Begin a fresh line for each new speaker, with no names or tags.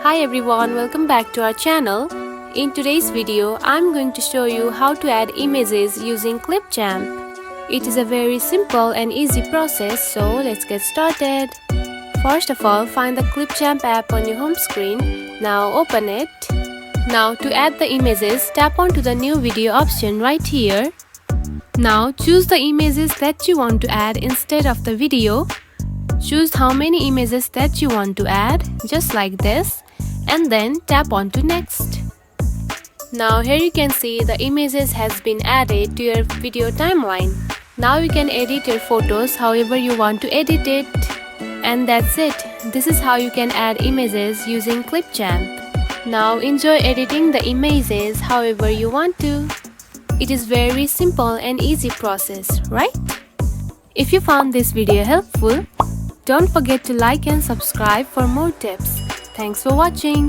Hi everyone, welcome back to our channel. In today's video, I'm going to show you how to add images using Clipchamp. It is a very simple and easy process, so let's get started. First of all, find the Clipchamp app on your home screen. Now open it. Now to add the images, tap onto the new video option right here. Now choose the images that you want to add instead of the video. Choose how many images that you want to add, just like this, and then tap on to next. Now here you can see the images has been added to your video timeline. Now you can edit your photos however you want to edit it. And that's it. This is how you can add images using Clipchamp. Now enjoy editing the images however you want to. It is very simple and easy process, right? If you found this video helpful, don't forget to like and subscribe for more tips. Thanks for watching.